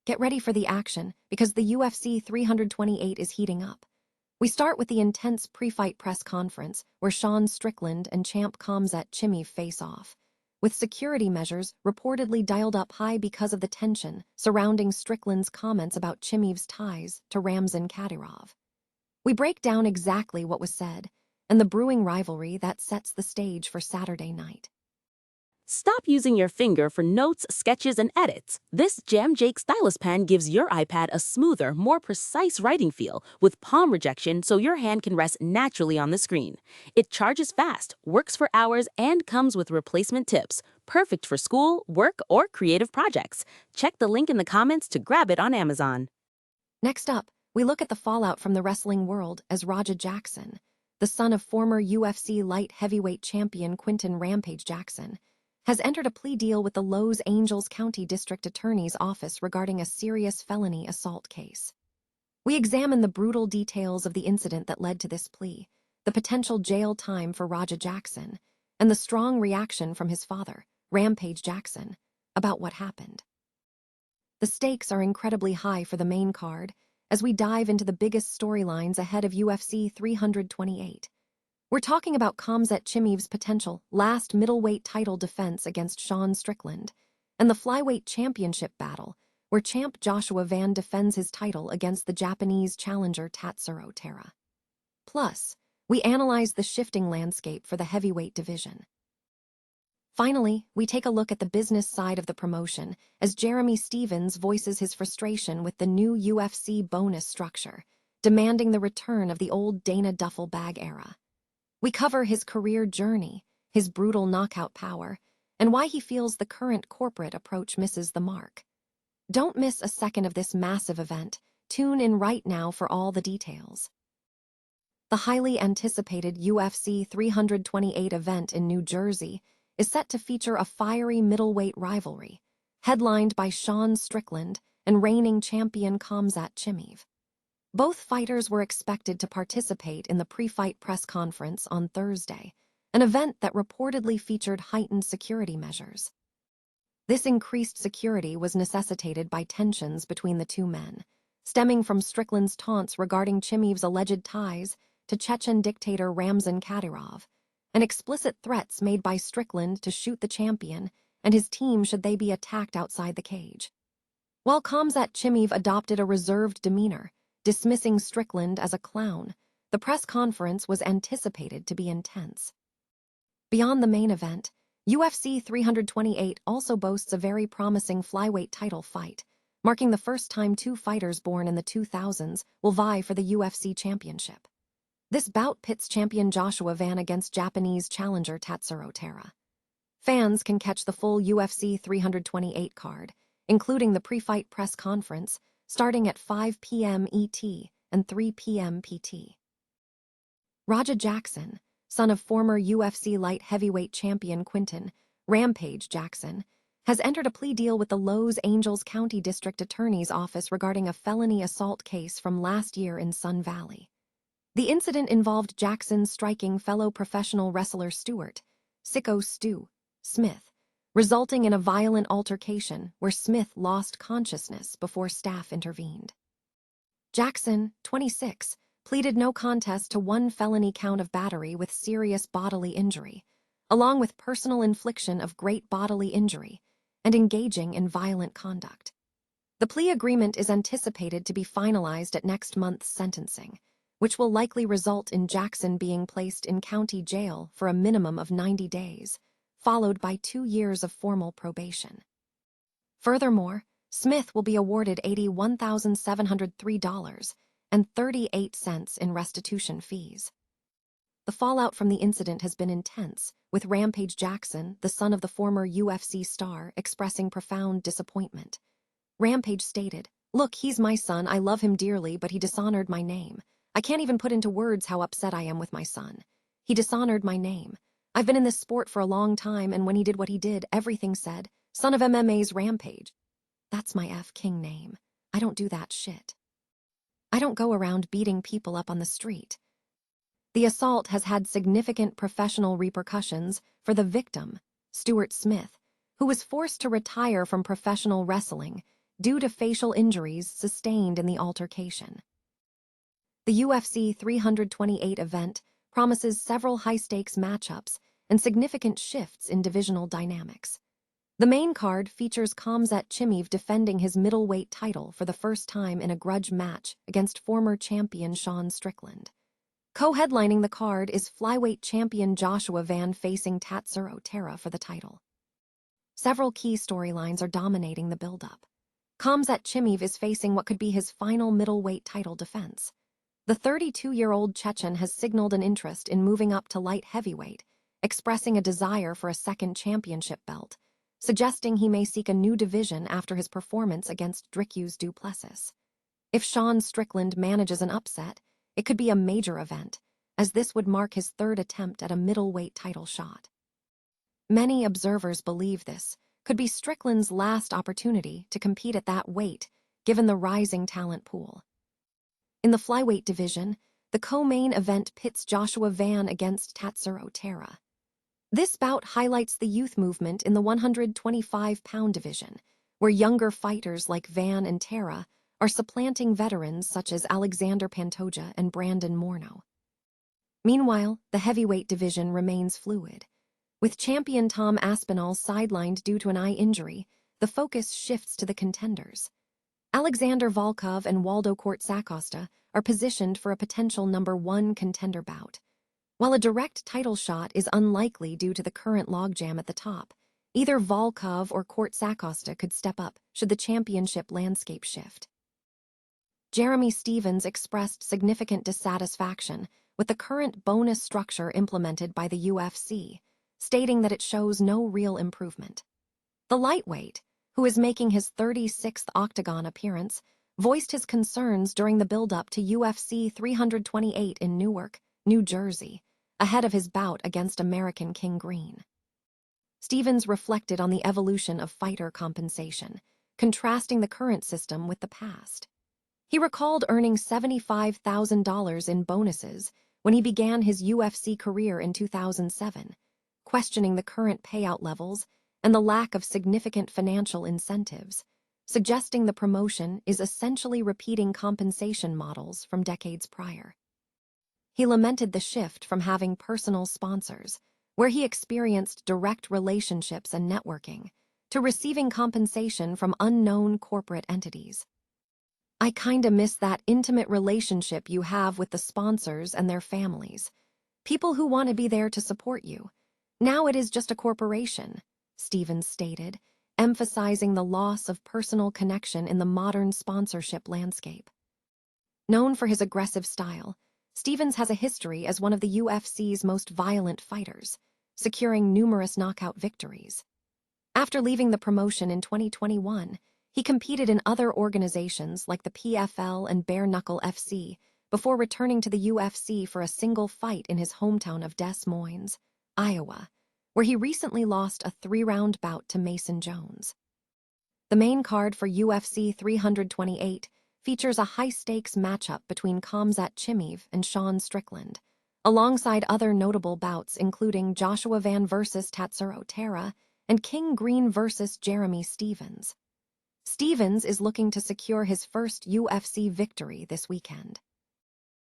Get ready for the action, because the UFC 328 is heating up. We start with the intense pre-fight press conference, where Sean Strickland and champ Khamzat Chimaev face off, with security measures reportedly dialed up high because of the tension surrounding Strickland's comments about Chimaev's ties to Ramzan Kadyrov. We break down exactly what was said, and the brewing rivalry that sets the stage for Saturday night. Stop using your finger for notes, sketches, and edits. This Jam Jake stylus pen gives your iPad a smoother, more precise writing feel with palm rejection so your hand can rest naturally on the screen. It charges fast, works for hours, and comes with replacement tips. Perfect for school, work, or creative projects. Check the link in the comments to grab it on Amazon. Next up, we look at the fallout from the wrestling world as Raja Jackson, the son of former UFC light heavyweight champion Quinton Rampage Jackson, has entered a plea deal with the Los Angeles County District Attorney's Office regarding a serious felony assault case. We examine the brutal details of the incident that led to this plea, the potential jail time for Raja Jackson, and the strong reaction from his father, Rampage Jackson, about what happened. The stakes are incredibly high for the main card as we dive into the biggest storylines ahead of UFC 328. We're talking about Khamzat Chimaev's potential last middleweight title defense against Sean Strickland, and the flyweight championship battle, where champ Joshua Van defends his title against the Japanese challenger Tatsuro Taira. Plus, we analyze the shifting landscape for the heavyweight division. Finally, we take a look at the business side of the promotion as Jeremy Stevens voices his frustration with the new UFC bonus structure, demanding the return of the old Dana duffel bag era. We cover his career journey, his brutal knockout power, and why he feels the current corporate approach misses the mark. Don't miss a second of this massive event. Tune in right now for all the details. The highly anticipated UFC 328 event in New Jersey is set to feature a fiery middleweight rivalry, headlined by Sean Strickland and reigning champion Khamzat Chimaev. Both fighters were expected to participate in the pre-fight press conference on Thursday, an event that reportedly featured heightened security measures. This increased security was necessitated by tensions between the two men, stemming from Strickland's taunts regarding Chimaev's alleged ties to Chechen dictator Ramzan Kadyrov, and explicit threats made by Strickland to shoot the champion and his team should they be attacked outside the cage. While Khamzat Chimaev adopted a reserved demeanor, dismissing Strickland as a clown, the press conference was anticipated to be intense. Beyond the main event, UFC 328 also boasts a very promising flyweight title fight, marking the first time two fighters born in the 2000s will vie for the UFC championship. This bout pits champion Joshua Van against Japanese challenger Tatsuro Taira. Fans can catch the full UFC 328 card, including the pre-fight press conference, starting at 5 p.m. ET and 3 p.m. PT. Raja Jackson, son of former UFC light heavyweight champion Quinton Rampage Jackson, has entered a plea deal with the Los Angeles County District Attorney's Office regarding a felony assault case from last year in Sun Valley. The incident involved Jackson striking fellow professional wrestler Stuart "Sicko Stu" Smith, resulting in a violent altercation where Smith lost consciousness before staff intervened. Jackson, 26, pleaded no contest to one felony count of battery with serious bodily injury, along with personal infliction of great bodily injury, and engaging in violent conduct. The plea agreement is anticipated to be finalized at next month's sentencing, which will likely result in Jackson being placed in county jail for a minimum of 90 days, followed by 2 years of formal probation. Furthermore, Smith will be awarded $81,703.38 in restitution fees. The fallout from the incident has been intense, with Rampage Jackson, the son of the former UFC star, expressing profound disappointment. Rampage stated, "Look, he's my son, I love him dearly, but he dishonored my name. I can't even put into words how upset I am with my son. He dishonored my name. I've been in this sport for a long time, and when he did what he did, everything said, 'Son of MMA's Rampage.' That's my King name. I don't do that shit. I don't go around beating people up on the street." The assault has had significant professional repercussions for the victim, Stuart Smith, who was forced to retire from professional wrestling due to facial injuries sustained in the altercation. The UFC 328 event promises several high-stakes matchups and significant shifts in divisional dynamics. The main card features Khamzat Chimaev defending his middleweight title for the first time in a grudge match against former champion Sean Strickland. Co-headlining the card is flyweight champion Joshua Van facing Tatsuro Taira for the title. Several key storylines are dominating the build-up. Khamzat Chimaev is facing what could be his final middleweight title defense. The 32-year-old Chechen has signaled an interest in moving up to light heavyweight, expressing a desire for a second championship belt, suggesting he may seek a new division after his performance against Dricus du Plessis. If Sean Strickland manages an upset, it could be a major event, as this would mark his third attempt at a middleweight title shot. Many observers believe this could be Strickland's last opportunity to compete at that weight, given the rising talent pool. In the flyweight division, the co-main event pits Joshua Van against Tatsuro Taira. This bout highlights the youth movement in the 125-pound division, where younger fighters like Van and Taira are supplanting veterans such as Alexander Pantoja and Brandon Morneau. Meanwhile, the heavyweight division remains fluid. With champion Tom Aspinall sidelined due to an eye injury, the focus shifts to the contenders. Alexander Volkov and Waldo Cortsacosta are positioned for a potential #1 contender bout. While a direct title shot is unlikely due to the current logjam at the top, either Volkov or Cortsacosta could step up should the championship landscape shift. Jeremy Stephens expressed significant dissatisfaction with the current bonus structure implemented by the UFC, stating that it shows no real improvement. The lightweight, who is making his 36th Octagon appearance, voiced his concerns during the build-up to UFC 328 in Newark, New Jersey, ahead of his bout against American King Green. Stephens reflected on the evolution of fighter compensation, contrasting the current system with the past. He recalled earning $75,000 in bonuses when he began his UFC career in 2007, questioning the current payout levels and the lack of significant financial incentives, suggesting the promotion is essentially repeating compensation models from decades prior. He lamented the shift from having personal sponsors, where he experienced direct relationships and networking, to receiving compensation from unknown corporate entities. "I kinda miss that intimate relationship you have with the sponsors and their families. People who want to be there to support you. Now it is just a corporation," Stephens stated, emphasizing the loss of personal connection in the modern sponsorship landscape. Known for his aggressive style, Stephens has a history as one of the UFC's most violent fighters, securing numerous knockout victories. After leaving the promotion in 2021, he competed in other organizations like the PFL and Bare Knuckle FC before returning to the UFC for a single fight in his hometown of Des Moines, Iowa, where he recently lost a 3-round bout to Mason Jones. The main card for UFC 328 features a high-stakes matchup between Khamzat Chimaev and Sean Strickland, alongside other notable bouts including Joshua Van vs. Tatsuro Taira and King Green vs. Jeremy Stephens. Stephens is looking to secure his first UFC victory this weekend.